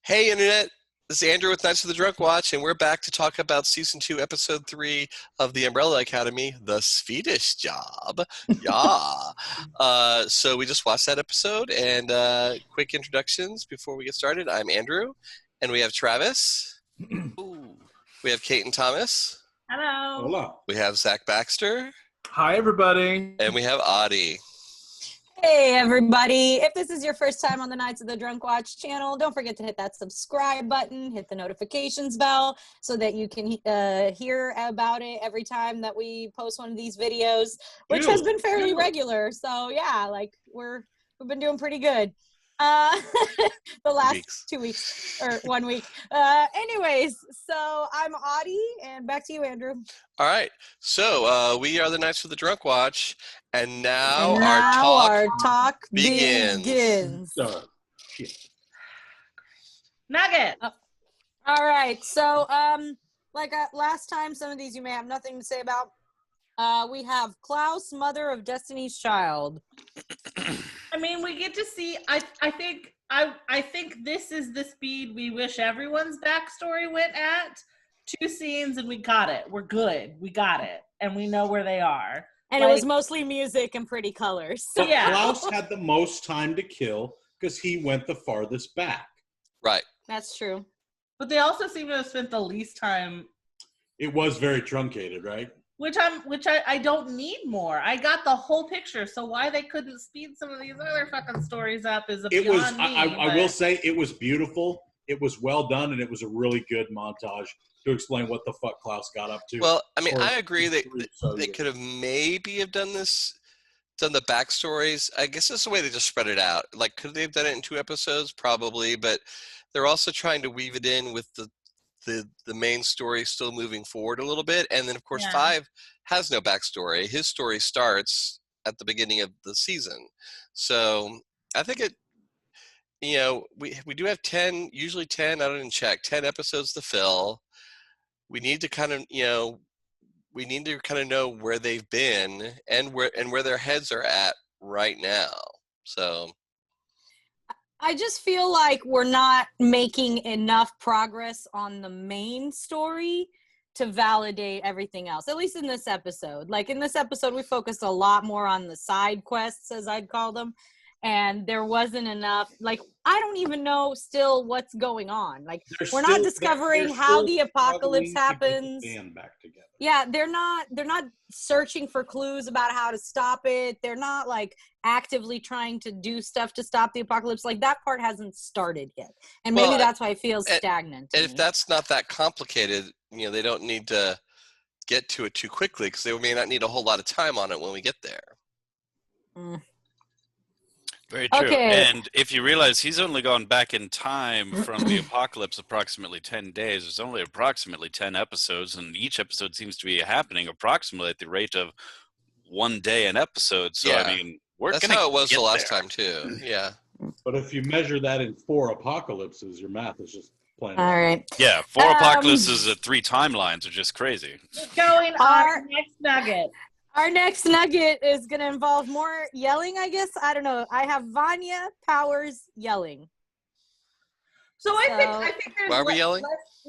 Hey, Internet. This is Andrew with Knights of the Drunk Watch, and we're back to talk about Season 2, Episode 3 of The Umbrella Academy, The Swedish Job. Yeah. So we just watched that episode, and quick introductions before we get started. I'm Andrew, and we have Travis. Ooh. We have Kate and Thomas. Hello. Hola. We have Zach Baxter. Hi, everybody. And we have Audie. Hey everybody, if this is your first time on the Knights of the Drunk Watch channel, don't forget to hit that subscribe button, hit the notifications bell so that you can hear about it every time that we post one of these videos, which has been fairly regular. So yeah, like we've been doing pretty good. The last 2 weeks or 1 week. Anyways, so I'm Audie, and back to you, Andrew. All right. So we are the Knights of the Drunk Watch, and now, our talk begins. Nugget. All right. So, last time, some of these you may have nothing to say about. We have Klaus, mother of Destiny's Child. I mean, we get to see. I think this is the speed we wish everyone's backstory went at. 2 scenes and we got it. We're good. We got it, and we know where they are. And it was mostly music and pretty colors. But yeah. Klaus had the most time to kill because he went the farthest back. Right. That's true. But they also seem to have spent the least time. It was very truncated, right? Which I don't need more. I got the whole picture, so why they couldn't speed some of these other fucking stories up is beyond me. I will say it was beautiful. It was well done, and it was a really good montage to explain what the fuck Klaus got up to. Well, I mean, I agree that they could have maybe done the backstories. I guess that's the way they just spread it out. Like, could they have done it in 2 episodes? Probably, but they're also trying to weave it in with the main story still moving forward a little bit. And then, of course, 5 has no backstory. His story starts at the beginning of the season. So I think we do have 10, usually 10, I don't even check, 10 episodes to fill. We need to kind of, know where they've been and where their heads are at right now. So I just feel like we're not making enough progress on the main story to validate everything else, at least in this episode. Like in this episode, we focused a lot more on the side quests, as I'd call them. And there wasn't enough, like, I don't even know still what's going on. Like, we're not discovering how the apocalypse happens. Yeah, they're not searching for clues about how to stop it. They're not, like, actively trying to do stuff to stop the apocalypse. Like, that part hasn't started yet. And maybe that's why it feels stagnant. And if that's not that complicated, they don't need to get to it too quickly because they may not need a whole lot of time on it when we get there. Very true. Okay. And if you realize he's only gone back in time from the apocalypse approximately 10 days, there's only approximately 10 episodes, and each episode seems to be happening approximately at the rate of 1 day an episode. So, Yeah. I mean, we're That's going to how it was get the last there. time, too. Yeah. But if you measure that in 4 apocalypses, your math is just plain. All right. Yeah, 4 apocalypses at 3 timelines are just crazy. Going on next nugget. Our next nugget is going to involve more yelling, I guess. I don't know. I have Vanya Powers yelling. So I think there's Why are we yelling?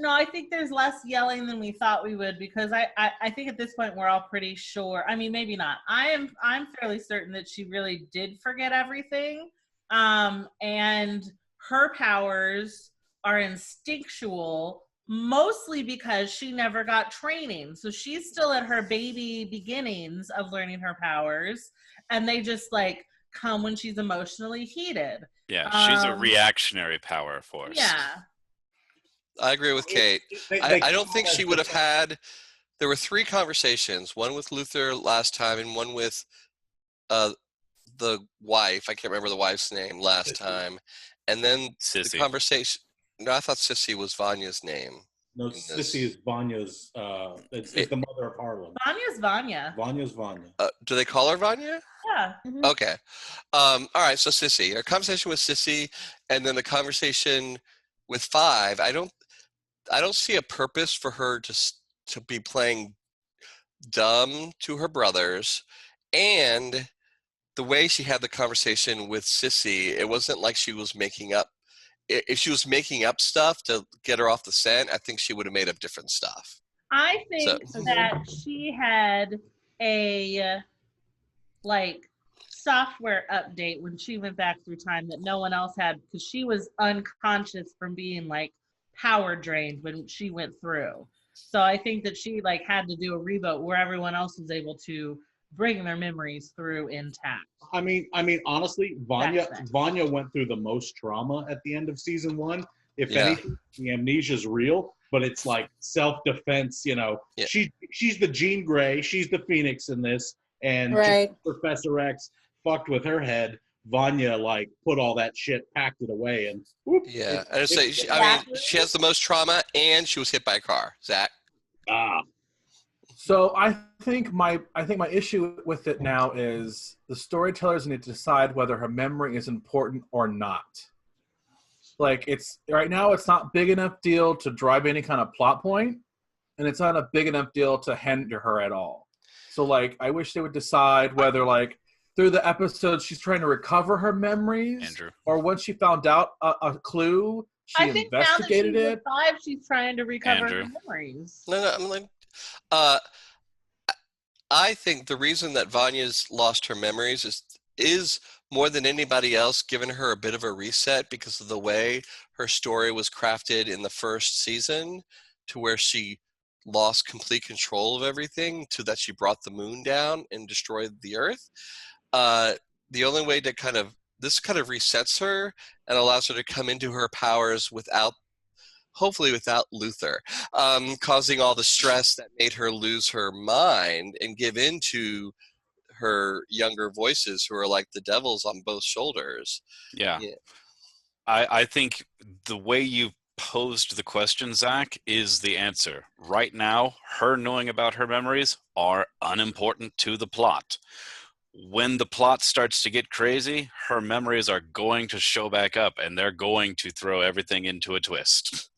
I think there's less yelling than we thought we would, because I think at this point we're all pretty sure. I mean, maybe not. I'm fairly certain that she really did forget everything. And her powers are instinctual, mostly because she never got training. So she's still at her baby beginnings of learning her powers, and they just like come when she's emotionally heated. Yeah, she's a reactionary power force. Yeah. I agree with Kate. I don't think she would have had. There were 3 conversations, one with Luther last time and one with the wife. I can't remember the wife's name last time. And then Sissy. The conversation. No, I thought Sissy was Vanya's name. No, Sissy is Vanya's. It's the mother of Harlem. Vanya's Vanya. Vanya's Vanya. Do they call her Vanya? Yeah. Mm-hmm. Okay. All right. So Sissy, our conversation with Sissy, and then the conversation with 5. I don't see a purpose for her to be playing dumb to her brothers, and the way she had the conversation with Sissy, it wasn't like she was making up if she was making up stuff to get her off the scent, I think she would have made up different stuff. I think that she had a like software update when she went back through time that no one else had, because she was unconscious from being like power drained when she went through. So I think that she like had to do a reboot where everyone else was able to bring their memories through intact. I mean, honestly, Vanya went through the most trauma at the end of season 1. If anything, the amnesia's real, but it's like self-defense. You know, she's the Jean Grey, she's the Phoenix in this, and Professor X fucked with her head. Vanya like put all that shit, packed it away, and whoop, she has the most trauma, and she was hit by a car. Zach. So I think my issue with it now is the storytellers need to decide whether her memory is important or not. Like, it's right now, it's not big enough deal to drive any kind of plot point, and it's not a big enough deal to hinder her at all. So like, I wish they would decide whether like through the episode she's trying to recover her memories, or once she found out a clue, she investigated it. Now that she's trying to recover her memories. No, I'm like, I think the reason that Vanya's lost her memories is more than anybody else given her a bit of a reset because of the way her story was crafted in the first season, to where she lost complete control of everything, to that she brought the moon down and destroyed the earth. The only way to this kind of resets her and allows her to come into her powers hopefully without Luther, causing all the stress that made her lose her mind and give in to her younger voices who are like the devils on both shoulders. Yeah. I think the way you posed the question, Zach, is the answer. Right now, her knowing about her memories are unimportant to the plot. When the plot starts to get crazy, her memories are going to show back up, and they're going to throw everything into a twist.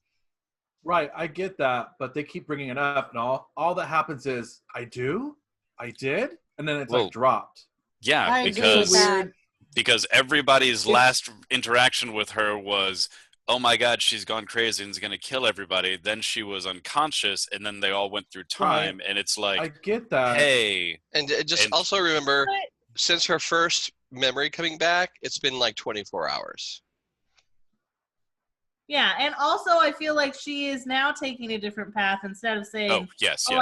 Right, I get that, but they keep bringing it up, and all that happens is, I did, and then it's like dropped. Yeah, because everybody's last interaction with her was, oh my God, she's gone crazy and is going to kill everybody. Then she was unconscious, and then they all went through time, and it's like, I get that. Hey. And also remember, since her first memory coming back, it's been like 24 hours. Yeah, and also I feel like she is now taking a different path instead of saying, I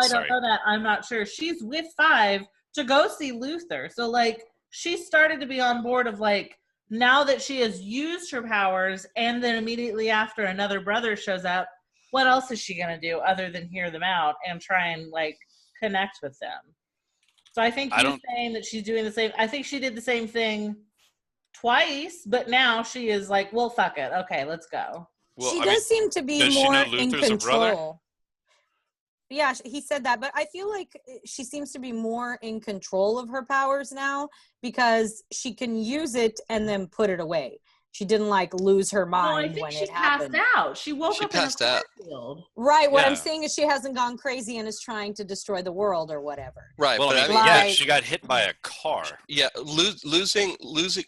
don't know that, I'm not sure. She's with 5 to go see Luther. So, like, she started to be on board of, like, now that she has used her powers and then immediately after another brother shows up, what else is she going to do other than hear them out and try and, like, connect with them? So I think you're saying that she's doing the same. I think she did the same thing twice, but now she is like, well, fuck it. Okay, let's go. Well, she does seem to be more in control. Yeah, he said that, but I feel like she seems to be more in control of her powers now because she can use it and then put it away. She didn't like lose her mind when it happened. She passed out. She woke up in a cornfield. Right. What I'm saying is she hasn't gone crazy and is trying to destroy the world or whatever. Right. Well, but she got hit by a car. Yeah,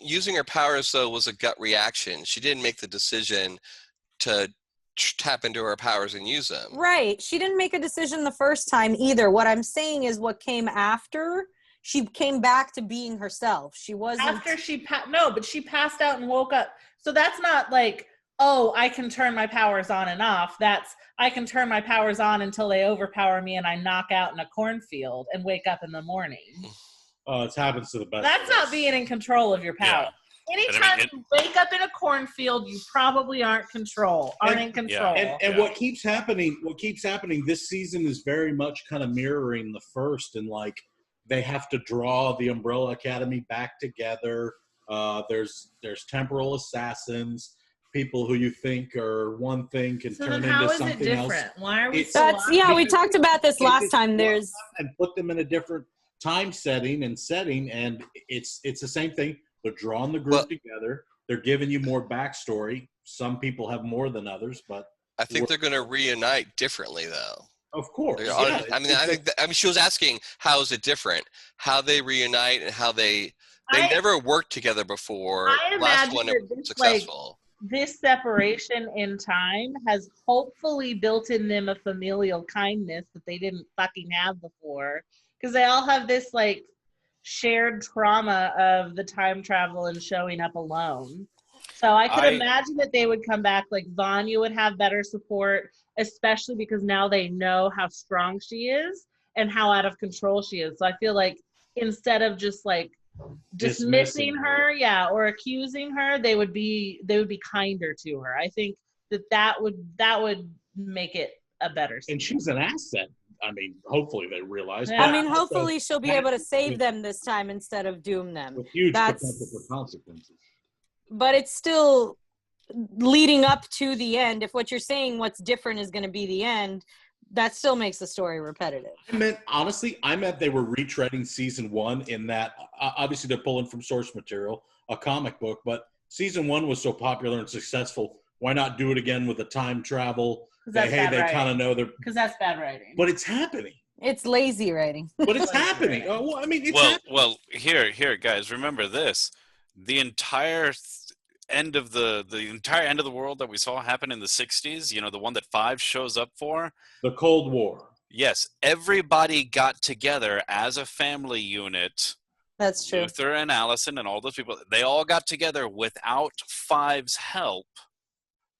using her powers though was a gut reaction. She didn't make the decision to tap into her powers and use them. Right. She didn't make a decision the first time either. What I'm saying is what came after. She came back to being herself. She wasn't. After she but she passed out and woke up. So that's not like, oh, I can turn my powers on and off. That's, I can turn my powers on until they overpower me and I knock out in a cornfield and wake up in the morning. It happens to the best. That's not being in control of your power. Yeah. Anytime you wake up in a cornfield, you probably aren't in control. Yeah. And what keeps happening this season is very much kind of mirroring the first, and like they have to draw the Umbrella Academy back together. There's temporal assassons, people who you think are one thing can turn into something else. Why are we we talked about this last time. And put them in a different time setting, and it's the same thing. They're drawing the group together. They're giving you more backstory. Some people have more than others, but I think they're going to reunite differently, though. Of course. Yeah. I mean, she was asking, how is it different? How they reunite and how they never worked together before. I last imagine one that this, successful. this separation in time has hopefully built in them a familial kindness that they didn't fucking have before. Because they all have this like shared trauma of the time travel and showing up alone. So I could imagine that they would come back, like Vanya would have better support, especially because now they know how strong she is and how out of control she is. So I feel like instead of just like dismissing her, or accusing her, they would be kinder to her. I think that would make it a better scene. And she's an asset. I mean, hopefully they realize. I mean, hopefully she'll be able to save them this time instead of doom them. With huge potential for consequences. But it's still leading up to the end. If what you're saying, what's different is going to be the end, that still makes the story repetitive. I meant they were retreading season 1 in that, obviously they're pulling from source material, a comic book, but season 1 was so popular and successful. Why not do it again with the time travel? They kind of know they're... Because that's bad writing. But it's happening. It's lazy writing. But it's happening. Well, I mean, it's happening. Well, here, guys, remember this. The entire end of the entire end of the world that we saw happen in the 60s, the one that 5 shows up for, the Cold War. Yes, everybody got together as a family unit. That's true. Luther and Allison and all those people, they all got together without 5's help,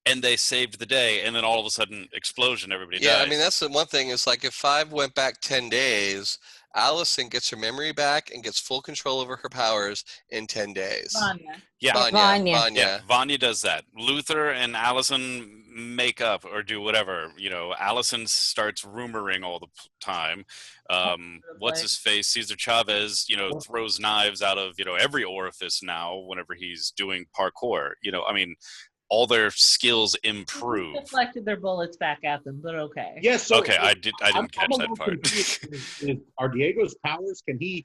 and they saved the day. And then all of a sudden, explosion, everybody dies. Yeah, I mean, that's the one thing is like if 5 went back 10 days, Allison gets her memory back and gets full control over her powers in 10 days. Vanya. Yeah. Vanya. Yeah, Vanya does that. Luther and Allison make up or do whatever. Allison starts rumoring all the time. What's his face? Cesar Chavez, throws knives out of, every orifice now whenever he's doing parkour. I mean, all their skills improve. Deflected their bullets back at them, but okay. Yes. Yeah, okay, I didn't catch that part. Are Diego's powers? Can he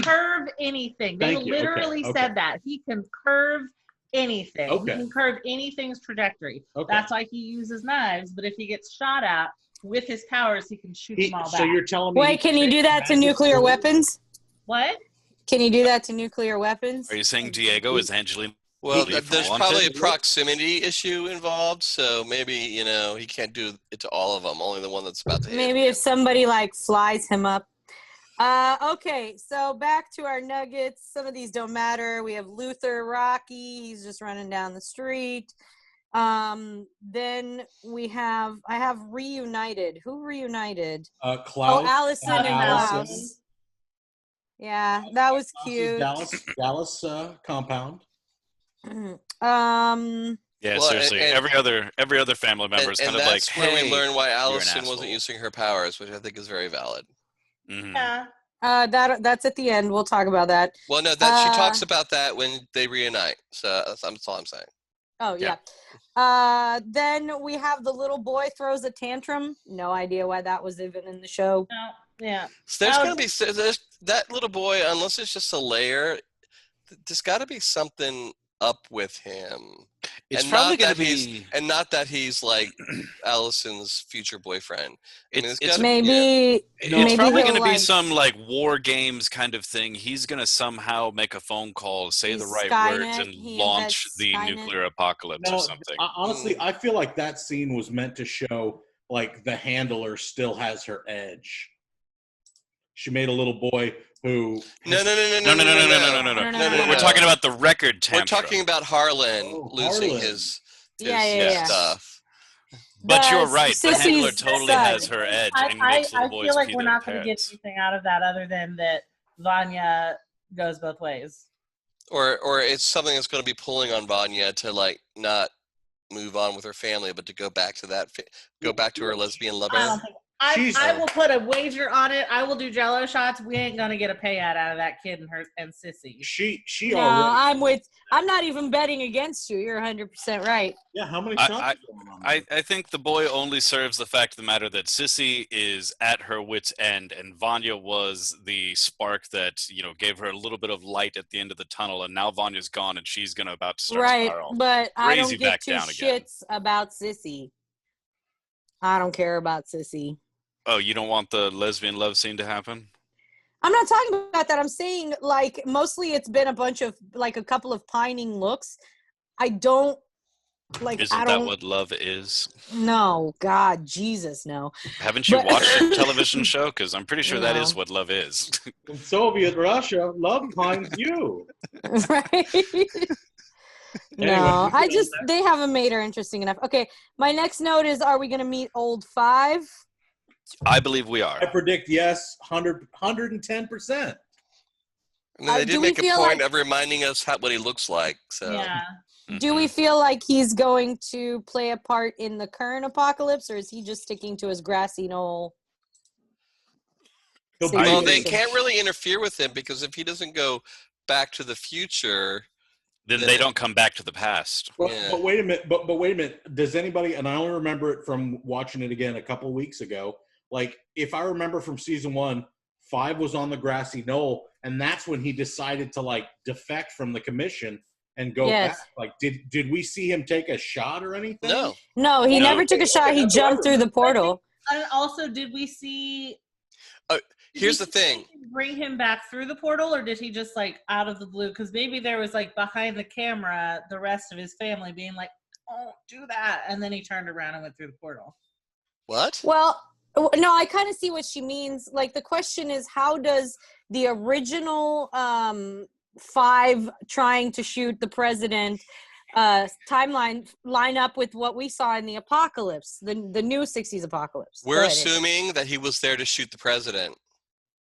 curve anything? They literally said that he can curve anything. Okay. He can curve anything's trajectory. Okay. That's why he uses knives. But if he gets shot at with his powers, he can shoot them all back. So you're telling me? Wait, can you do that to nuclear weapons? What? Can you do that to nuclear weapons? Are you saying Diego is Angelina? Well, there's probably a proximity issue involved, so maybe, he can't do it to all of them, only the one that's about to hit. Maybe if somebody, flies him up. Okay, so back to our nuggets. Some of these don't matter. We have Luther, Rocky. He's just running down the street. Then I have reunited. Who reunited? Klaus. Oh, Allison and Klaus. Yeah, that was cute. Dallas compound. Yeah, seriously. Every other family member is kind of like, hey, where we learn why Allison wasn't using her powers, which I think is very valid. Mm-hmm. Yeah. That's at the end. We'll talk about that. Well, no, she talks about that when they reunite. So that's all I'm saying. Oh yeah. Then we have the little boy throws a tantrum. No idea why that was even in the show. No, yeah. So there's gonna be that little boy, unless it's just a layer. There's got to be something up with him. It's probably going to be, and not that he's like Allison's future boyfriend. It's probably going to be some war games kind of thing. He's going to somehow make a phone call, say the right words, and launch the nuclear apocalypse or something. Honestly, I feel like that scene was meant to show the handler still has her edge. She made a little boy who... No. We're talking about the record Tantrum. We're talking about Harlan losing his stuff. But you're right. The handler totally has her edge. I feel like we're not going to get anything out of that other than that Vanya goes both ways. Or it's something that's going to be pulling on Vanya to not move on with her family, but to go back to her lesbian lover. I will put a wager on it. I will do Jello shots. We ain't gonna get a payout out of that kid and Sissy. I'm not even betting against you. You're 100% right. Yeah, how many shots? I think the boy only serves the fact of the matter that Sissy is at her wit's end, and Vanya was the spark that gave her a little bit of light at the end of the tunnel, and now Vanya's gone, and she's about to start spiral. But I don't give two shits about Sissy. I don't care about Sissy. Oh, you don't want the lesbian love scene to happen? I'm not talking about that. I'm saying mostly it's been a bunch of a couple of pining looks. I don't Like, Isn't that what love is? No, God, Jesus, no. Haven't you watched a television show? Because I'm pretty sure that is what love is. In Soviet Russia, love finds you. Right? No, they haven't made her interesting enough. Okay, my next note is, are we going to meet old 5? I believe we are. I predict yes, 110%. I mean, they did make a point of reminding us what he looks like. So, yeah. Do we feel like he's going to play a part in the current apocalypse, or is he just sticking to his grassy knoll? Well, they can't really interfere with him because if he doesn't go back to the future, then they don't come back to the past. But wait a minute. But wait a minute. Does anybody? And I only remember it from watching it again a couple of weeks ago. Like, if I remember from season 1, 5 was on the grassy knoll, and that's when he decided to like defect from the commission and go back. Like, did we see him take a shot or anything? No, he never took a shot. He jumped through the portal. And also, did we see? Here's the thing: bring him back through the portal, or did he just like out of the blue? Because maybe there was like behind the camera, the rest of his family being like, "Oh, do that," and then he turned around and went through the portal. What? Well, no, I kind of see what she means. Like, the question is, how does the original 5 trying to shoot the president timeline line up with what we saw in the apocalypse, the new 60s apocalypse? We're assuming that he was there to shoot the president.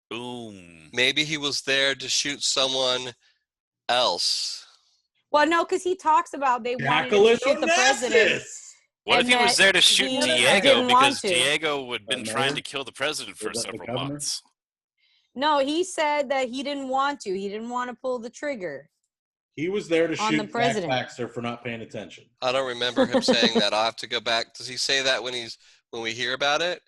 Boom. Maybe he was there to shoot someone else. Well, no, because he talks about they wanted to shoot the president. What if he was there to shoot Diego because Diego had been trying to kill the president for several months? No, he said that he didn't want to. He didn't want to pull the trigger. He was there to shoot the president. Jack Baxter for not paying attention. I don't remember him saying that. I'll have to go back. Does he say that when we hear about it?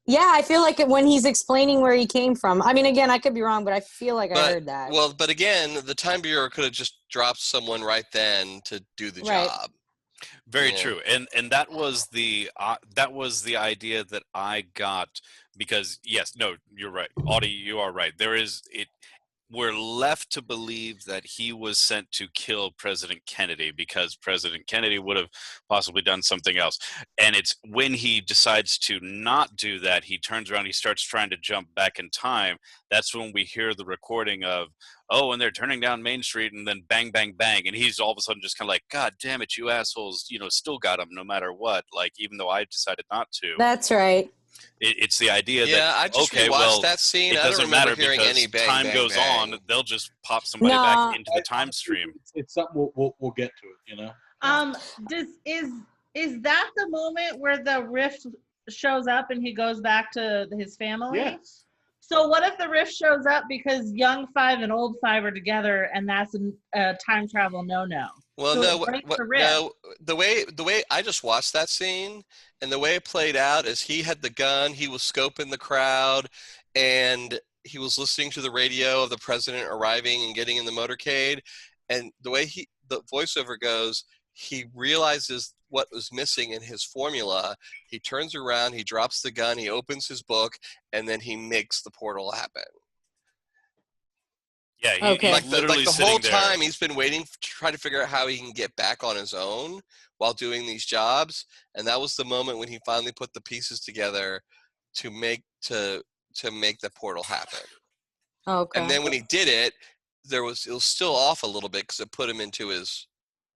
Yeah, I feel like when he's explaining where he came from. I mean, again, I could be wrong, but I feel like I heard that. Well, but again, the Time Bureau could have just dropped someone right then to do the job. Very true, and that was the idea that I got, because you're right, Audie, you are right. We're left to believe that he was sent to kill President Kennedy because President Kennedy would have possibly done something else. And it's when he decides to not do that, he turns around, he starts trying to jump back in time. That's when we hear the recording of, and they're turning down Main Street, and then bang, bang, bang. And he's all of a sudden just kind of like, God damn it, you assholes, still got him no matter what. Like, even though I decided not to. That's right. It's the idea that, I just rewatched that scene. It doesn't matter because time goes on. They'll just pop somebody back into the time stream. It's something we'll get to it, Is that the moment where the rift shows up and he goes back to his family? Yes. So what if the rift shows up because young 5 and old 5 are together, and that's a time travel no-no? Well, so no. The way I just watched that scene, and the way it played out is he had the gun, he was scoping the crowd, and he was listening to the radio of the president arriving and getting in the motorcade, and the way the voiceover goes, he realizes what was missing in his formula. He turns around, he drops the gun, he opens his book, and then he makes the portal happen. Yeah, he's literally the sitting whole there. time he's been waiting to try to figure out how he can get back on his own while doing these jobs, and that was the moment when he finally put the pieces together to make the portal happen. Okay. And then when he did it, it was still off a little bit because it put him into his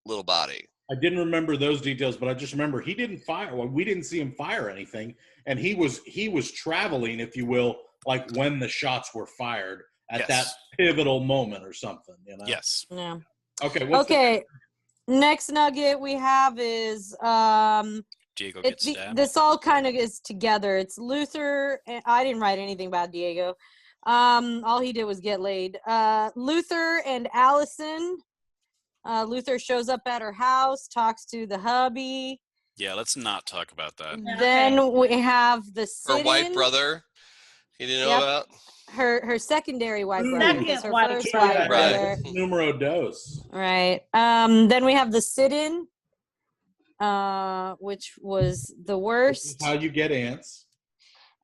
little body. I didn't remember those details, but I just remember he didn't fire. Well, we didn't see him fire anything, and he was traveling, if you will, like when the shots were fired at that pivotal moment or something. Yes. Yeah. Okay. Next nugget we have is Diego gets stabbed. This all kind of is together. It's Luther. I didn't write anything about Diego. All he did was get laid. Luther and Allison. Luther shows up at her house, talks to the hubby. Yeah, let's not talk about that. Then we have the sit-in. Her white brother. He didn't know about her secondary white brother. Second her white first brother. white brother. Numero dos. Right. Then we have the sit-in, which was the worst. This is how you get ants.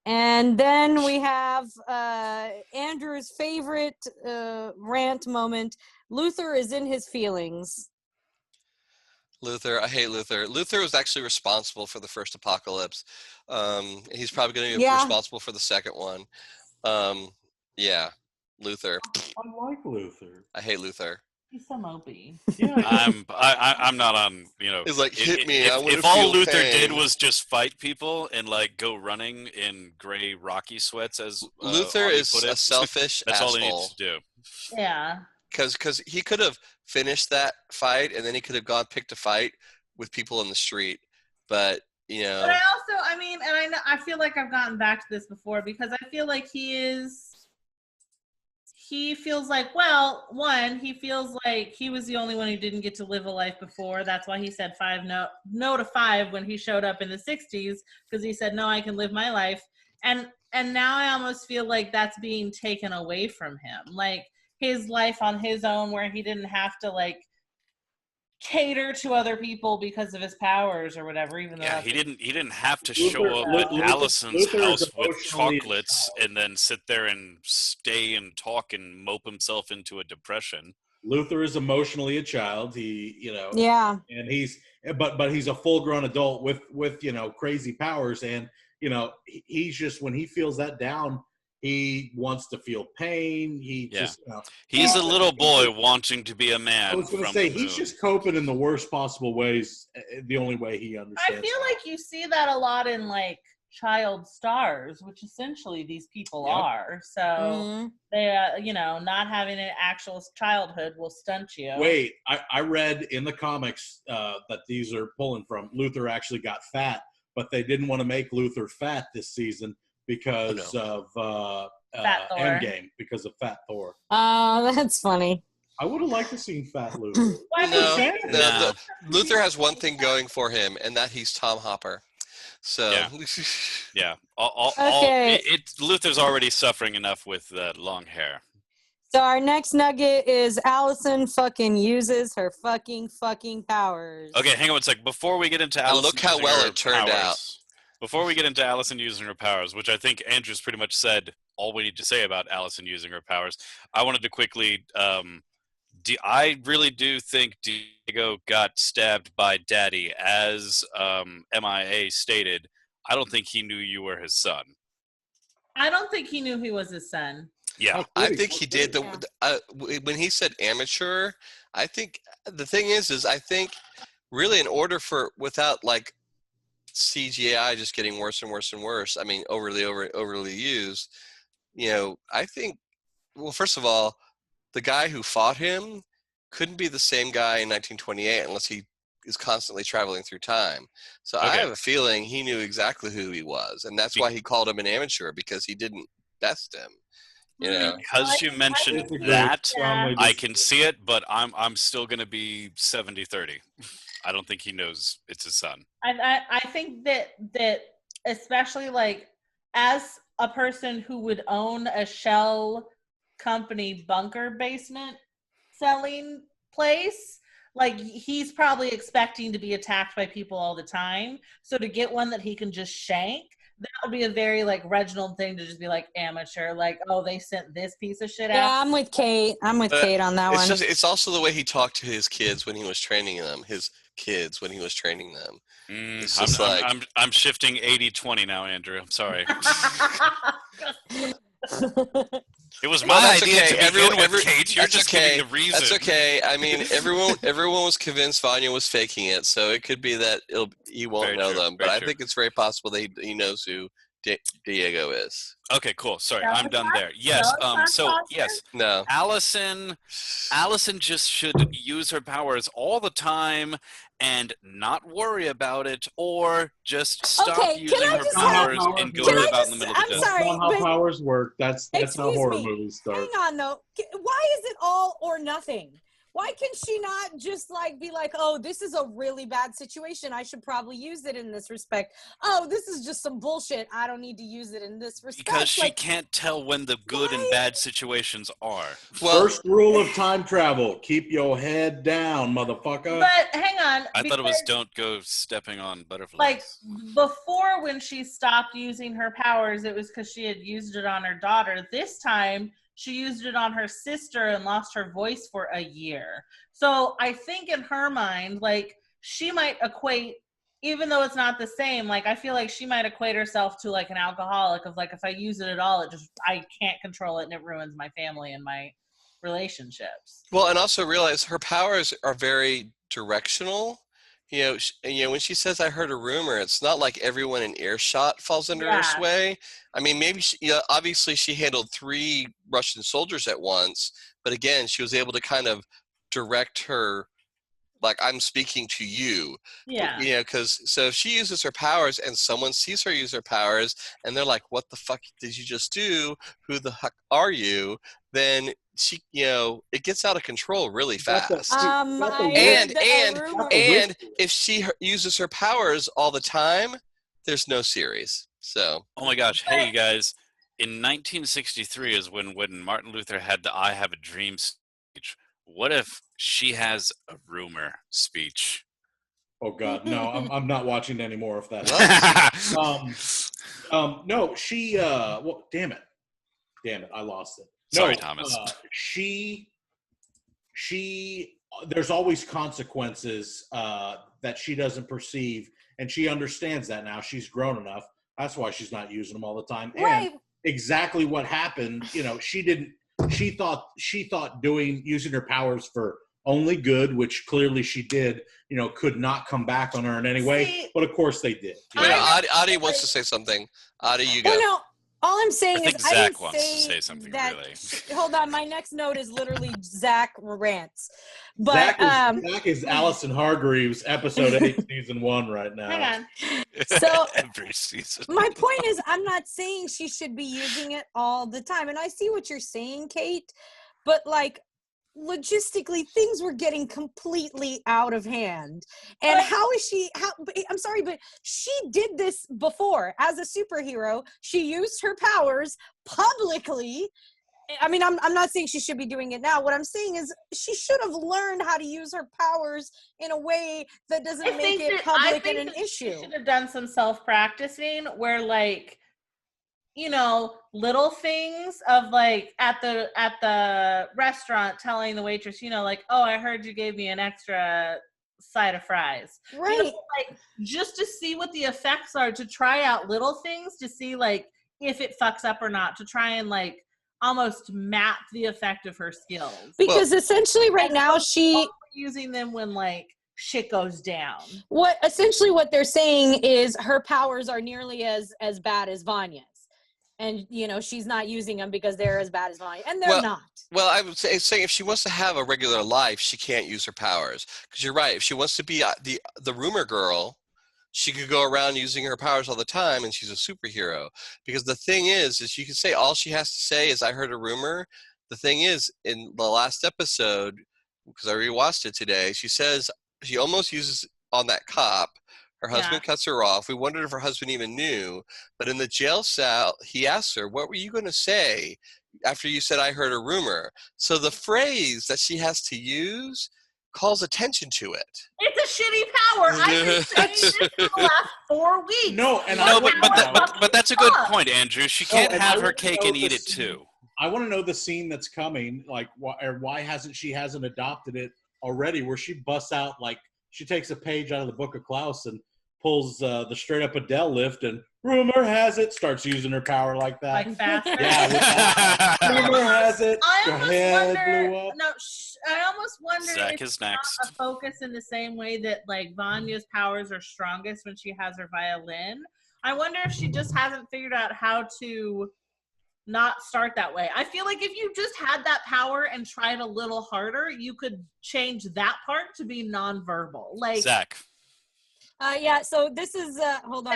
And then we have Andrew's favorite rant moment. Luther is in his feelings. Luther, I hate Luther. Luther was actually responsible for the first apocalypse. He's probably going to be responsible for the second one. Yeah, Luther. I like Luther. I hate Luther. He's so mopey. Yeah, I'm not on. He's like, hit me. If all Luther did was just fight people and like go running in gray Rocky sweats, as Luther is a selfish that's asshole. all he needs to do. Yeah. Because he could have finished that fight and then he could have picked a fight with people in the street, but you know. But I also, I mean, and I feel like I've gotten back to this before because I feel like he feels like, well, one, he feels like he was the only one who didn't get to live a life before. That's why he said no to 5 when he showed up in the 60s, because he said, no, I can live my life. And now I almost feel like that's being taken away from him. Like his life on his own, where he didn't have to like cater to other people because of his powers or whatever. Even though he didn't have to show up at Allison's house with chocolates and then sit there and stay and talk and mope himself into a depression. Luther is emotionally a child. And he's a full-grown adult with crazy powers, and he's just, when he feels that down, he wants to feel pain. He's a little boy wanting to be a man. I was going to say, he's just coping in the worst possible ways, the only way he understands. I feel like you see that a lot in like child stars, which essentially these people are. So they, not having an actual childhood will stunt you. Wait, I read in the comics that these are pulling from, Luther actually got fat, but they didn't want to make Luther fat this season because of Endgame, because of Fat Thor. Oh, that's funny. I would have liked to see Fat Luther. No. Luther has one thing going for him, and that he's Tom Hopper. So yeah. Luther's already suffering enough with long hair. So our next nugget is Allison fucking uses her fucking powers. Okay, hang on one sec. Before we get into Allison, look how well it turned out. Before we get into Allison using her powers, which I think Andrew's pretty much said all we need to say about Allison using her powers, I wanted to quickly, I really do think Diego got stabbed by Daddy, as MIA stated. I don't think he knew you were his son. I don't think he knew he was his son. Yeah. I think he did. When he said amateur, I think the thing is I think really in order for, without like CGI just getting worse and worse and worse, I mean, overly used, I think, well, first of all, the guy who fought him couldn't be the same guy in 1928 unless he is constantly traveling through time. So I have a feeling he knew exactly who he was, and that's why he called him an amateur, because he didn't best him. Because you mentioned that, I can see it, but I'm still going to be 70-30. I don't think he knows it's his son. I think that especially like as a person who would own a shell company bunker basement selling place, like he's probably expecting to be attacked by people all the time. So to get one that he can just shank, that would be a very like Reginald thing to just be like amateur, like, oh, they sent this piece of shit out. Yeah, I'm with Kate. Kate on that one. It's also the way he talked to his kids when he was training them. It's just I'm shifting 80-20 now, Andrew. I'm sorry. It was my idea to begin with, Kate. You're just giving the reason. That's okay. I mean, everyone was convinced Vanya was faking it, so it could be that he won't know them. But I think it's very possible that he knows who Diego is. Okay, cool. Sorry, I'm done there. Yes. Yes. No. Allison just should use her powers all the time and not worry about it, or just stop using her powers and go about in the middle of the day. I'm sorry. That's not how powers work. That's how horror movies start. Hang on, though. Why is it all or nothing? Why can she not just be like, oh, this is a really bad situation, I should probably use it in this respect. Oh, this is just some bullshit, I don't need to use it in this respect. Because she can't tell when the good and bad situations are. Well, first rule of time travel, keep your head down, motherfucker. But hang on. I thought it was don't go stepping on butterflies. Like, before when she stopped using her powers, it was because she had used it on her daughter. This time, she used it on her sister and lost her voice for a year. So I think in her mind, like, she might equate, even though it's not the same, like I feel like she might equate herself to like an alcoholic of like, if I use it at all, I can't control it and it ruins my family and my relationships. Well, and also realize her powers are very directional. When she says, "I heard a rumor," it's not like everyone in earshot falls under her sway. I mean, maybe obviously she handled 3 Russian soldiers at once, but again, she was able to kind of direct her, like, I'm speaking to you. Yeah. Because so if she uses her powers and someone sees her use her powers and they're like, "What the fuck did you just do? Who the heck are you?" Then she, it gets out of control really fast. And if she uses her powers all the time, there's no series. So. Oh my gosh! Hey, you guys! In 1963 is when Martin Luther had the "I Have a Dream" speech. What if she has a rumor speech? Oh God, no! I'm not watching any more of that. No, she. Well, damn it, I lost it. Sorry, Thomas. She. There's always consequences that she doesn't perceive, and she understands that now. She's grown enough. That's why she's not using them all the time. Right. And exactly what happened. She didn't. She thought using her powers for only good, which clearly she did, could not come back on her in any way. But of course they did. Adi wants to say something. Adi, you go. Well, no, all I'm saying is Zach I didn't wants say to say something that. really. Hold on, my next note is literally Zach rants. But Zach is Allison Hargreaves, episode 8, season 1 right now. Hang on. So every season. My point is, I'm not saying she should be using it all the time, and I see what you're saying, Kate. But like, logistically, things were getting completely out of hand. And I'm sorry, but she did this before as a superhero. She used her powers publicly. I mean, I'm not saying she should be doing it now. What I'm saying is she should have learned how to use her powers in a way that doesn't make it public and an issue. She should have done some self-practicing where, like, little things of like at the restaurant telling the waitress, like, "Oh, I heard you gave me an extra side of fries." Right. Like, just to see what the effects are, to try out little things to see like if it fucks up or not, to try and like almost map the effect of her skills. Because essentially right now she using them when like shit goes down. What they're saying is her powers are nearly as bad as Vanya's. And, she's not using them because they're as bad as Vanya. And they're not. Well, I would say if she wants to have a regular life, she can't use her powers. Because you're right. If she wants to be the rumor girl, she could go around using her powers all the time, and she's a superhero. Because the thing is you can say all she has to say is, "I heard a rumor." The thing is, in the last episode, because I rewatched it today, she says she almost uses on that cop. Her husband cuts her off. We wondered if her husband even knew. But in the jail cell, he asks her, "What were you going to say after you said, 'I heard a rumor'?" So the phrase that she has to use calls attention to it. It's a shitty power. I've been saying this for the last 4 weeks. But that's a good point, Andrew. She can't have her cake and eat it too. I want to know the scene that's coming. Like, why hasn't adopted it already? Where she busts out, like, she takes a page out of the Book of Klaus and pulls the straight up Adele lift, and rumor has it, starts using her power like that. Like faster. Yeah. Rumor has it. I almost wonder Zach if is it's next. not a focus in the same way that like Vanya's powers are strongest when she has her violin. I wonder if she just hasn't figured out how to not start that way. I feel like if you just had that power and tried a little harder, you could change that part to be nonverbal. Like Zach. So this is hold on.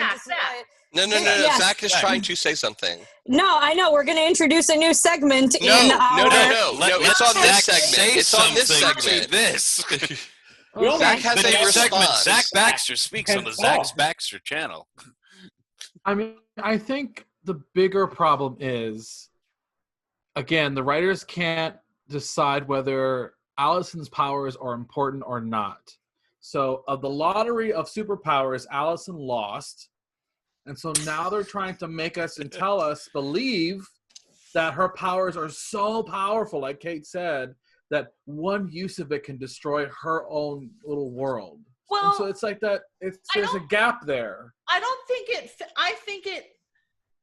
No. Yes. Zach is trying to say something. No, I know. We're going to introduce a new segment. No. It's on this segment. It's on this segment. This. Okay. Zach has a response. Zach Baxter speaks on the Zach Baxter channel. I mean, I think the bigger problem is, again, the writers can't decide whether Allison's powers are important or not. So of the lottery of superpowers, Allison lost. And so now they're trying to make us and tell us, believe that her powers are so powerful, like Kate said, that one use of it can destroy her own little world. Well, and so it's like that. There's a gap there. I don't think it.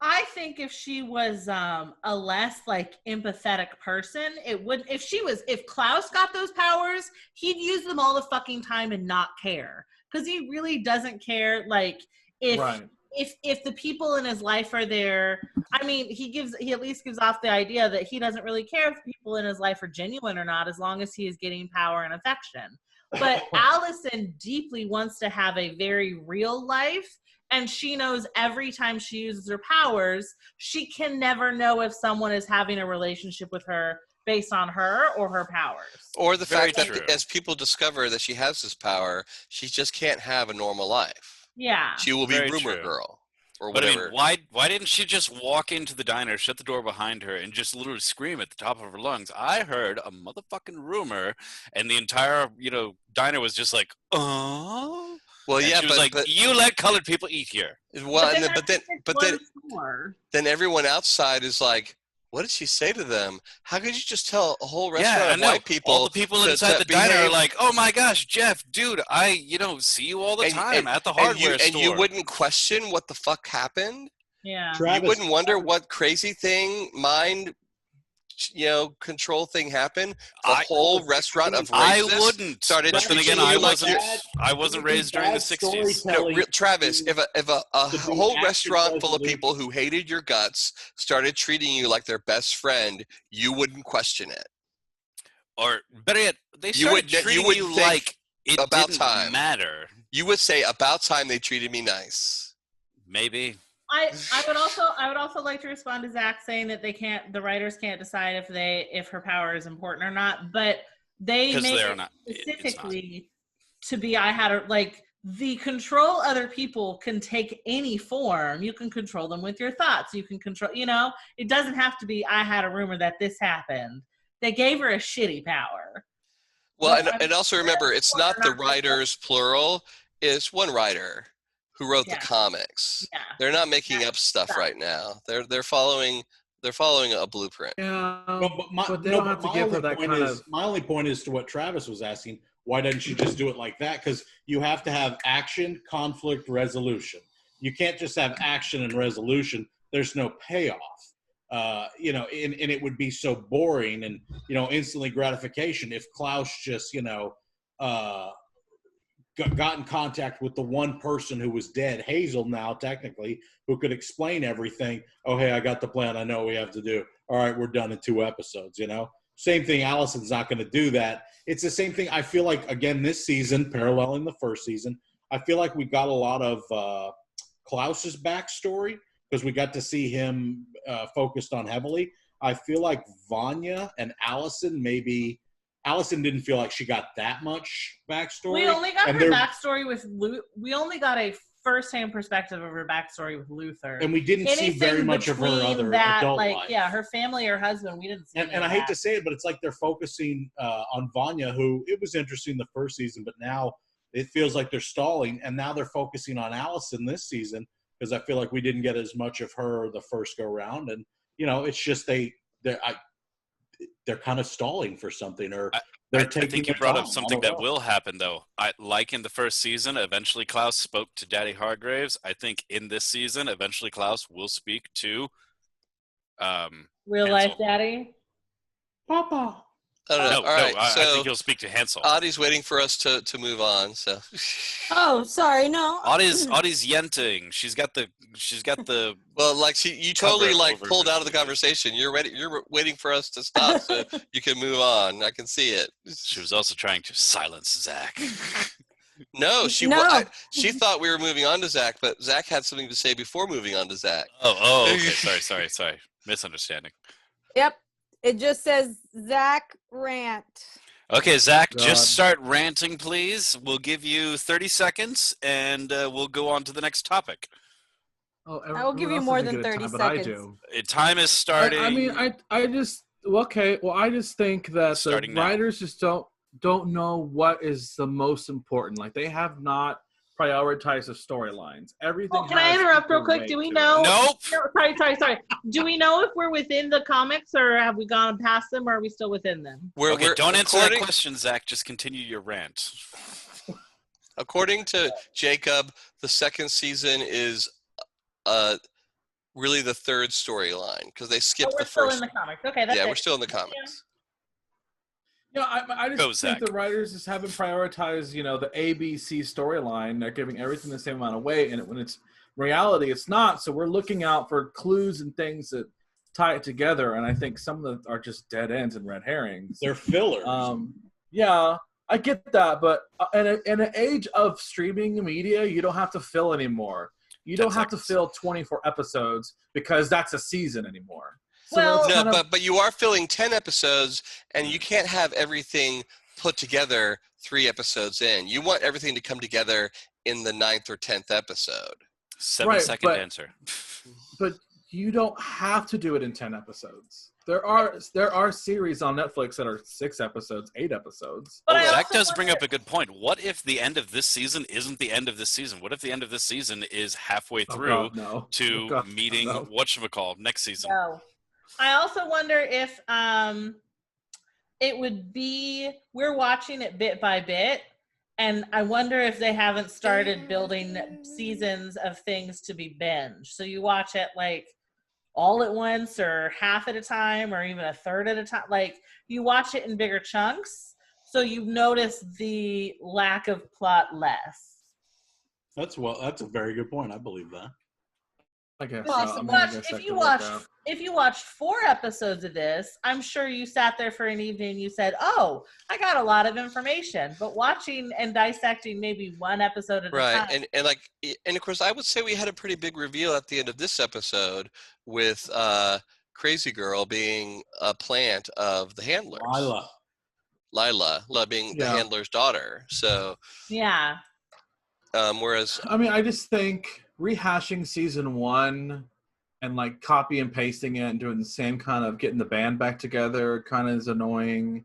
I think if she was a less like empathetic person, it would. If Klaus got those powers, he'd use them all the fucking time and not care, because he really doesn't care. Like if the people in his life are there, I mean, he at least gives off the idea that he doesn't really care if people in his life are genuine or not, as long as he is getting power and affection. But Allison deeply wants to have a very real life, and she knows every time she uses her powers, she can never know if someone is having a relationship with her based on her or her powers. Or the fact that as people discover that she has this power, she just can't have a normal life. Yeah. She will be rumor girl. Or whatever. But I mean, why didn't she just walk into the diner, shut the door behind her, and just literally scream at the top of her lungs, "I heard a motherfucking rumor," and the entire, diner was just like, "Oh." Well, and yeah, she was but "You let colored people eat here." Well, then everyone outside is like, "What did she say to them? How could you just tell a whole restaurant of white people?" All the people inside the diner are like, "Oh my gosh, Jeff, dude, I see you all the time at the hardware store." And you wouldn't question what the fuck happened? Yeah. You wouldn't wonder what crazy thing, mind, control thing happened. The whole restaurant of racists I wouldn't. started. But then again, I wasn't raised during the 60s. Travis, if a whole restaurant full of people who hated your guts started treating you like their best friend, you wouldn't question it. Or better yet, they started treating you like it about didn't time. Matter. You would say, "About time they treated me nice." Maybe. I would also like to respond to Zach saying that the writers can't decide if her power is important or not, but they make it specifically to be the control other people can take any form. You can control them with your thoughts. You can control, it doesn't have to be, "I had a rumor that this happened." They gave her a shitty power. Well, and also remember, it's not the writers plural, it's one writer who wrote the comics. Yeah. They're not making up stuff right now. They're following a blueprint. Yeah, but they don't have to give her that kind of. My only point is to what Travis was asking. Why doesn't she just do it like that? Because you have to have action, conflict, resolution. You can't just have action and resolution. There's no payoff. And it would be so boring and instantly gratification if Klaus just got in contact with the one person who was dead, Hazel now technically, who could explain everything. "Oh, hey, I got the plan. I know what we have to do. All right, we're done in 2 episodes, Same thing, Allison's not going to do that. It's the same thing, I feel like, again, this season, paralleling the first season, I feel like we got a lot of Klaus's backstory because we got to see him focused on heavily. I feel like Vanya and Allison Allison didn't feel like she got that much backstory. We only got her backstory with we only got a first-hand perspective of her backstory with Luther. And we didn't see very much of her other adult life. Yeah, her family, her husband, we didn't see and I hate to say it, but it's like they're focusing on Vanya, who it was interesting the first season, but now it feels like they're stalling, and now they're focusing on Allison this season because I feel like we didn't get as much of her the first go-round. And, it's just they're kind of stalling for something, or I think you brought up something that will happen, though. Like in the first season, eventually Klaus spoke to Daddy Hargraves. I think in this season, eventually Klaus will speak to real life Daddy, Papa. I don't know. All right, I think he'll speak to Hansel. Audie's waiting for us to move on. So. Oh, sorry, no. Audie's yenting. She's got the. Well, you totally pulled out of the conversation. You're ready. You're waiting for us to stop so you can move on. I can see it. She was also trying to silence Zach. No, she thought we were moving on to Zach, but Zach had something to say before moving on to Zach. Oh, okay. Sorry. Misunderstanding. Yep. It just says Zach rant. Okay, Zach, just start ranting, please. We'll give you 30 seconds, and we'll go on to the next topic. Oh, I will give you more than 30 seconds. Time is starting. I just think that the writers just don't know what is the most important. Like, they have not prioritized the storylines. Everything. Can I interrupt real quick? Do we know? Nope. Sorry. Do we know if we're within the comics, or have we gone past them, or are we still within them? Don't answer that question, Zach. Just continue your rant. According to Jacob, the second season is really the third storyline because they skipped the first. We're still in the comics. Okay, that's we're still in the comics. I just think Zach. the writers just haven't prioritized, the ABC storyline. They're giving everything the same amount of weight, and when it's reality, it's not. So we're looking out for clues and things that tie it together, and I think some of them are just dead ends and red herrings. They're fillers. Yeah, I get that, but in an age of streaming media, you don't have to fill anymore. You don't have to fill 24 episodes because that's a season anymore. So but you are filling 10 episodes, and you can't have everything put together 3 episodes in. You want everything to come together in the 9th or 10th episode. 7-second answer. But you don't have to do it in 10 episodes. There are series on Netflix that are 6 episodes, 8 episodes. But Zach does bring up a good point. What if the end of this season isn't the end of this season? What if the end of this season is halfway through meeting whatchamacall next season? No. I also wonder if it would be, we're watching it bit by bit, and I wonder if they haven't started building seasons of things to be binged. So you watch it like all at once or half at a time or even a third at a time. Like you watch it in bigger chunks, so you notice the lack of plot less. That's a very good point. I believe that. I guess If you watched 4 episodes of this, I'm sure you sat there for an evening and you said, "Oh, I got a lot of information." But watching and dissecting maybe 1 episode at a time. And of course, I would say we had a pretty big reveal at the end of this episode with Crazy Girl being a plant of the handlers. Lila being the handler's daughter. So yeah. Whereas I just think rehashing season 1 and like copy and pasting it and doing the same kind of getting the band back together kind of is annoying.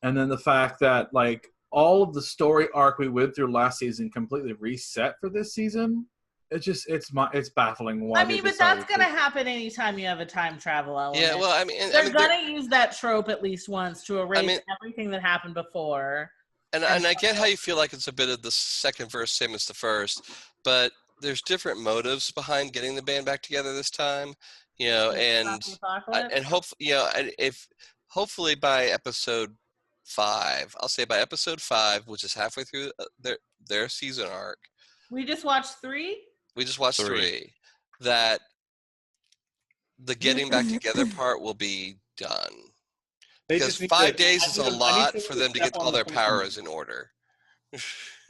And then the fact that like all of the story arc we went through last season completely reset for this season. It's baffling. Why but that's going to happen anytime you have a time travel element. Yeah, well, they're going to use that trope at least once to erase everything that happened before. And I get how you feel like it's a bit of the second verse, same as the first, but there's different motives behind getting the band back together this time, and hopefully by episode 5, I'll say by episode 5, which is halfway through their season arc. We just watched 3. We just watched 3. That the getting back together part will be done. Because 5 days is a lot for them to get all their powers in order.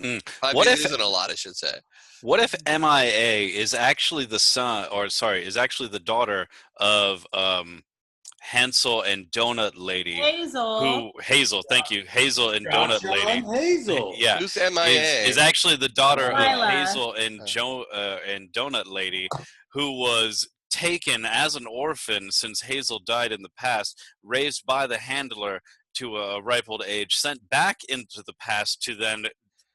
5 days isn't a lot, I should say. What if MIA is actually is actually the daughter of Hansel and Donut Lady? Hazel. Hazel, thank you. Hazel and Donut Lady. Hazel. Yeah. Who's MIA? Is actually the daughter of Lila. Hazel and and Donut Lady, who was taken as an orphan since Hazel died in the past, raised by the handler to a ripe old age, sent back into the past to then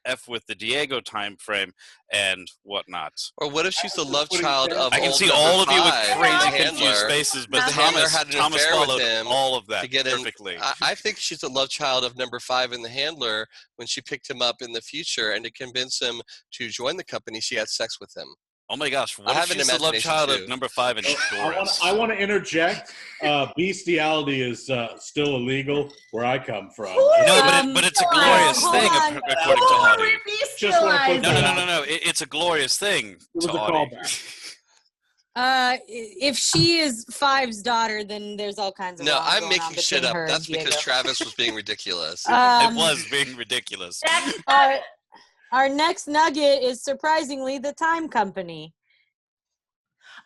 F with the Diego time frame and whatnot. Or what if she's the love child of I can see all of you with crazy confused faces, but the handler had an Thomas affair followed with him all of that to get perfectly. I think she's the love child of number 5 in the handler when she picked him up in the future, and to convince him to join the company, she had sex with him. Oh my gosh! What if she's the love child of number 5 in Doris? I want to interject. Bestiality is still illegal where I come from. No, but it's a glorious thing, according to Audie. Just want to put No. It's a glorious thing to Audie. If she is 5's daughter, then there's all kinds of. No, I'm making shit up. That's because Travis was being ridiculous. It was being ridiculous. Our next nugget is surprisingly the Time Company.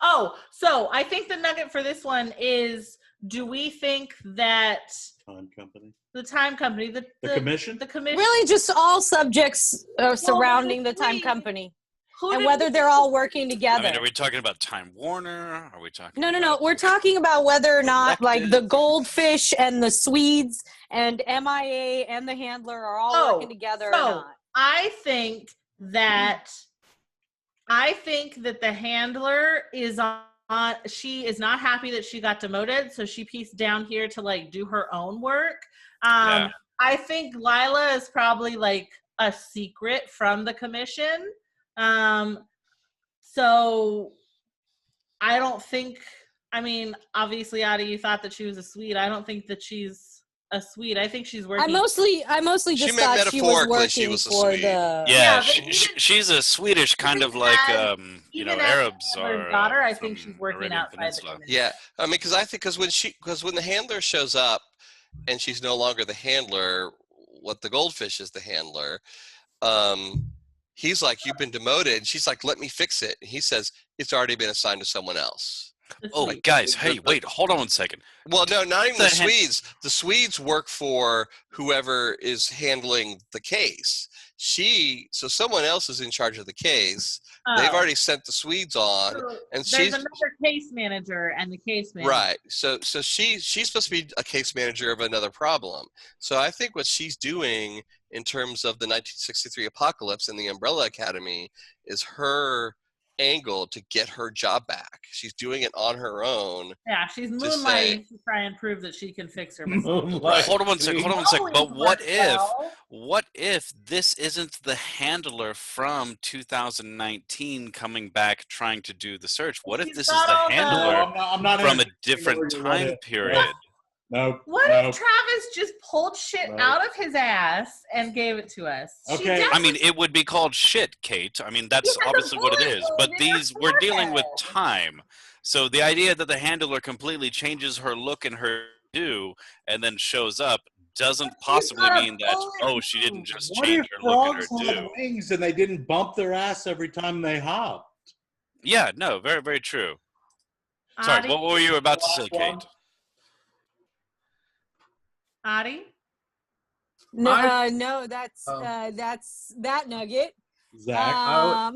Oh, so I think the nugget for this one is: do we think that the Time Company, the commission, really just all subjects surrounding the Time Company, and whether they're all working together? Are we talking about Time Warner? Are we talking? No. We're talking about whether or not, like, the Goldfish and the Swedes and MIA and the Handler are all working together or not. I think that the handler is on. She is not happy that she got demoted, so she pieced down here to like do her own work. I think Lila is probably like a secret from the commission. So I don't think, I mean, obviously, Adi, you thought that she was a Swede. I don't think that she's a Swede. I think she's working. I mostly just thought she was working for the. Yeah, she's a Swedish kind of like Arabs are. Daughter, I think she's working outside the commission. Yeah, I mean, because when the handler shows up, and she's no longer the handler, what the goldfish is the handler. He's like, you've been demoted. And she's like, let me fix it. And he says, it's already been assigned to someone else. Oh, guys, hey, wait, hold on 1 second. Well, no, not even the Swedes. The Swedes work for whoever is handling the case. So someone else is in charge of the case. Oh. They've already sent the Swedes on, and there's another case manager and the case manager. Right. So she's supposed to be a case manager of another problem. So I think what she's doing in terms of the 1963 apocalypse and the Umbrella Academy is her angle to get her job back. She's doing it on her own. Yeah, she's moonlighting to try and prove that she can fix her mistake. Hold on one second. But what if this isn't the handler from 2019 coming back trying to do the search? What if this is the handler from a different time period? No. What if Travis just pulled shit out of his ass and gave it to us? Okay. I mean, it would be called shit, Kate. I mean, that's obviously what it is. But we're dealing with time. So the idea that the handler completely changes her look and her do and then shows up doesn't possibly mean that, she didn't just change her look and her do. Had wings and they didn't bump their ass every time they hopped. Yeah, no, very, very true. Sorry, what were you about to say, Kate? Adi? No, that's that nugget. Zach?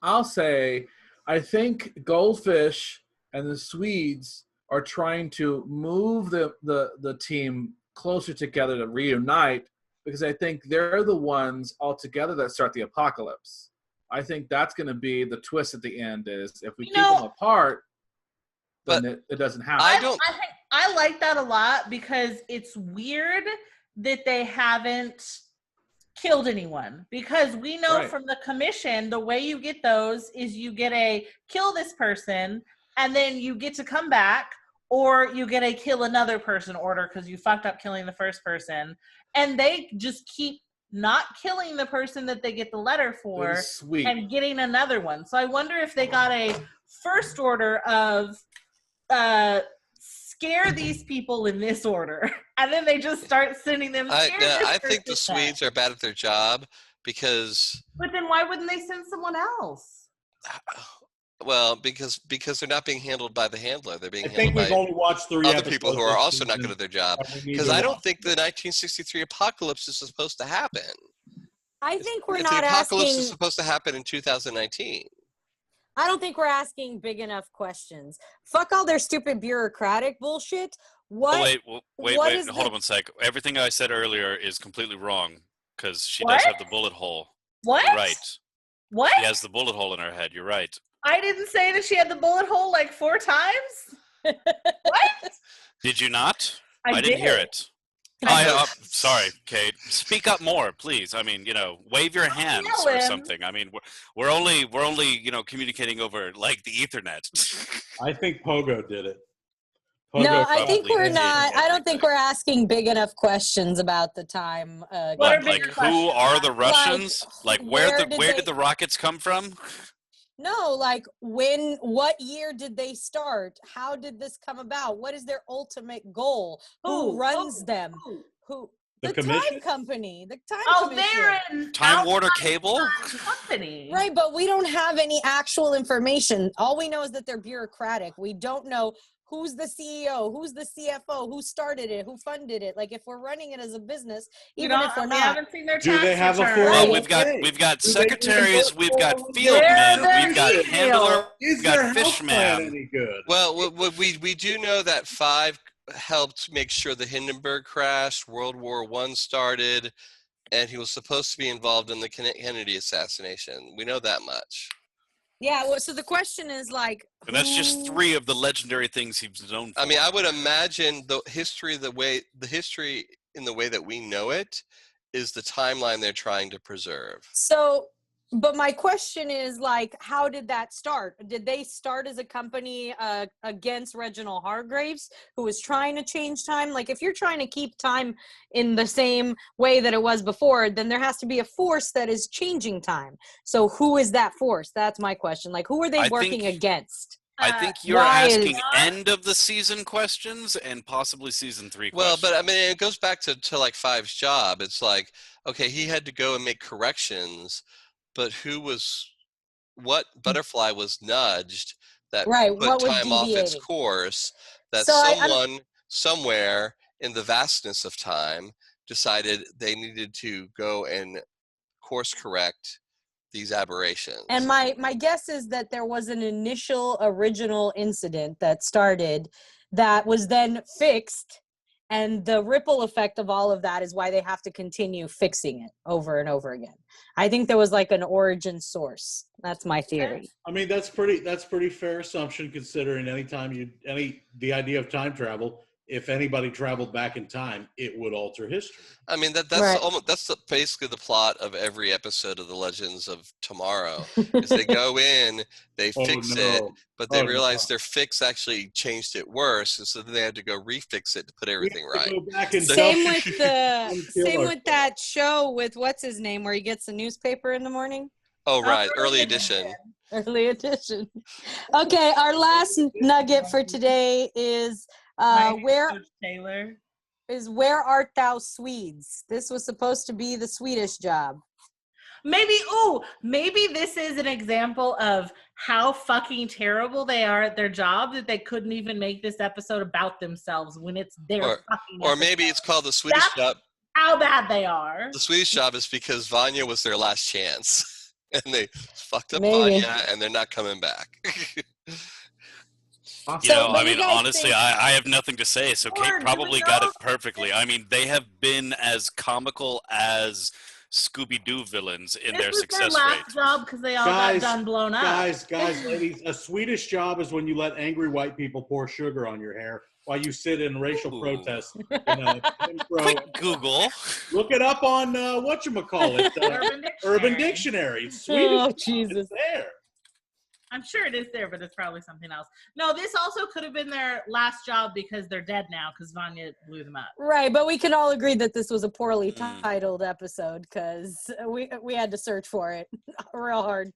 I'll say, I think Goldfish and the Swedes are trying to move the team closer together to reunite because I think they're the ones all together that start the apocalypse. I think that's going to be the twist at the end is if we keep them apart, then it doesn't happen. I like that a lot because it's weird that they haven't killed anyone because we know from the commission the way you get those is you get a kill this person and then you get to come back or you get a kill another person order because you fucked up killing the first person and they just keep not killing the person that they get the letter for and getting another one. So I wonder if they got a first order of scare these people in this order, and then they just start sending them. I think the Swedes are bad at their job because. But then why wouldn't they send someone else? Well, because they're not being handled by the handler. They're being handled we've by only watched 3 other people who are also not good at their job. Because I don't think the 1963 apocalypse is supposed to happen. I think we're not asking. The apocalypse is supposed to happen in 2019. I don't think we're asking big enough questions. Fuck all their stupid bureaucratic bullshit. Wait, hold on 1 sec. Everything I said earlier is completely wrong because she does have the bullet hole. What? You're right. What? She has the bullet hole in her head. You're right. I didn't say that she had the bullet hole like 4 times. What? Did you not? I didn't hear it. Sorry, Kate. Speak up more, please. I mean, wave your hands or something. I mean, we're only communicating over like the Ethernet. I think Pogo did it. No, I think we're not. I don't think we're asking big enough questions about the time. Who are the Russians? Like where did the rockets come from? No, like what year did they start? How did this come about? What is their ultimate goal? Who runs them? Who? The time company. The time commission. They're in Time Warner Cable company. Right, but we don't have any actual information. All we know is that they're bureaucratic. We don't know who's the CEO, who's the CFO, who started it, who funded it. Like if we're running it as a business, even if we're not. Haven't seen their do they have return. a 401k? Well, we've got secretaries, we've got fieldmen, we've got handler, we've got fishman. Any good? Well, we do know that 5 helped make sure the Hindenburg crashed, World War I started, and he was supposed to be involved in the Kennedy assassination. We know that much. Yeah, well, so the question is like... And that's just 3 of the legendary things he's known for. I mean, I would imagine the history in the way that we know it is the timeline they're trying to preserve. So, but my question is, like, how did that start? Did they start as a company against Reginald Hargraves, who was trying to change time? Like, if you're trying to keep time in the same way that it was before, then there has to be a force that is changing time. So who is that force? That's my question. Like, who are they working against? I think you're asking end of the season questions and possibly season 3 questions. Well, but I mean, it goes back to like Five's job. It's like, okay, he had to go and make corrections, but what butterfly was nudged that put time off its course, that someone somewhere in the vastness of time decided they needed to go and course correct these aberrations. And my guess is that there was an initial original incident that started that was then fixed, and the ripple effect of all of that is why they have to continue fixing it over and over again. I think there was like an origin source. That's my theory. I mean, that's pretty fair assumption, considering the idea of time travel. If anybody traveled back in time, it would alter history. I mean, that's basically the plot of every episode of the Legends of Tomorrow. Is they go in, they fix it, but they realize their fix actually changed it worse, and so then they had to go refix it to put everything right. Same with that show with what's his name, where he gets the newspaper in the morning. Oh, right, Early Edition. Early Edition. Okay, our last nugget for today is. Where art thou, Swedes? This was supposed to be the Swedish job. Maybe this is an example of how fucking terrible they are at their job that they couldn't even make this episode about themselves when it's their fucking Or maybe it's called the Swedish job. How bad they are. The Swedish job is because Vanya was their last chance. And they fucked up Vanya, and they're not coming back. You know, I mean, honestly, I have nothing to say. So Kate probably got it perfectly. I mean, they have been as comical as Scooby-Doo villains in their success rate. This was their last job because they all got done blown up. Guys, ladies, a Swedish job is when you let angry white people pour sugar on your hair while you sit in racial protest. Quick Google. Look it up on, whatchamacallit, Urban Dictionary. Swedish. Oh, Jesus. It's there. I'm sure it is there, but it's probably something else. No, this also could have been their last job because they're dead now because Vanya blew them up. Right, but we can all agree that this was a poorly titled episode because we had to search for it real hard.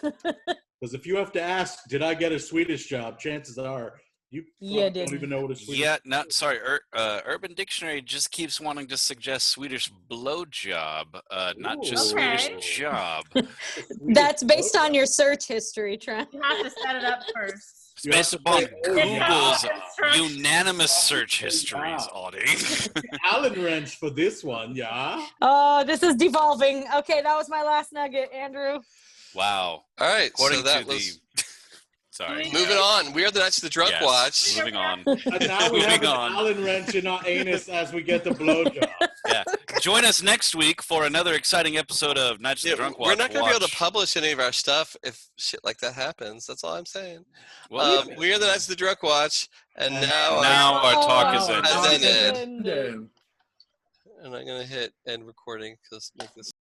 Because if you have to ask, did I get a Swedish job? Chances are you don't even know what a Swedish job is. Urban Dictionary just keeps wanting to suggest Swedish blowjob, not just Swedish job. That's based on your search history, Trent. You have to set it up first. It's based upon Google's unanimous search histories, Audie. Allen wrench for this one, yeah. Oh, this is devolving. Okay, that was my last nugget, Andrew. Wow. All right, according so that to was... Sorry. Moving on. We are the Knights of the Drunk Watch. Moving on. And now we have an Allen wrench in our anus as we get the blowjob. Yeah. Join us next week for another exciting episode of Knights of the Drunk Watch. We're not going to be able to publish any of our stuff if shit like that happens. That's all I'm saying. Well, we are the Knights of the Drunk Watch, and now our talk is ended. And I'm going to hit end recording because make this.